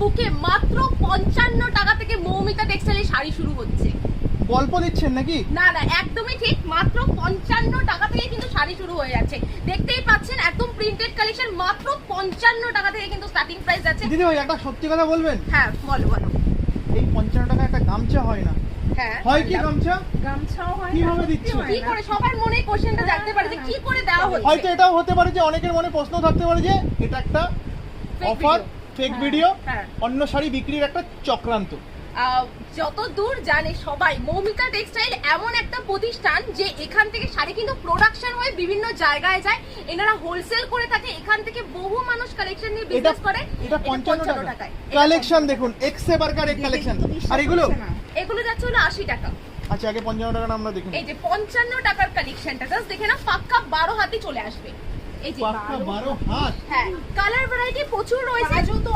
বুকে মাত্র 55 টাকা থেকে মৌমিতা টেক্সটাইলের শাড়ি শুরু হচ্ছে। গল্প দিচ্ছেন নাকি? না না, একদমই ঠিক। মাত্র 55 টাকা থেকে কিন্তু শাড়ি শুরু হয়ে যাচ্ছে। দেখতেই পাচ্ছেন একদম প্রিন্টেড কালেকশন, মাত্র 55 টাকা থেকে কিন্তু স্টার্টিং প্রাইস যাচ্ছে। দিদি ভাই একটা সত্যি কথা বলবেন? হ্যাঁ বলো বলো। এই 55 টাকা একটা গামছা হয় না। হ্যাঁ হয় কি গামছা? গামছাও হয় না। কিভাবে দিচ্ছ? কি করে সবার মনে কোশ্চেনটা জাগতে পারে যে কি করে দেওয়া হচ্ছে। হয়তো এটাও হতে পারে যে অনেকের মনে প্রশ্ন থাকতে পারে যে এটা একটা অফার, ফেক ভিডিও, হ্যাঁ। অন্য শাড়ি বিক্রির একটা চক্রান্ত। যত দূর জানে সবাই, মৌমিতা টেক্সটাইল এমন একটা প্রতিষ্ঠান যে এখান থেকে শাড়ি কিন্তু প্রোডাকশন হয়ে বিভিন্ন জায়গায় যায়। এনারা হোলসেল করে থাকে, এখান থেকে বহু মানুষ কালেকশন নিয়ে বিজনেস করে। এটা 55 টাকা টাকায় কালেকশন দেখুন, এক্সে বার্কার এক কালেকশন। আর এগুলো এগুলো যাচ্ছে হলো 80 টাকা। আচ্ছা আগে 55 টাকাটা আমরা দেখুন। এই যে 55 টাকার কালেকশনটা জাস্ট দেখে না, পাক্কা 12 হাতে চলে আসবে। এই যে পাক্কা 12 হাত। হ্যাঁ, কালার ভ্যারাইটি প্রচুর রয়েছে। কাজও তো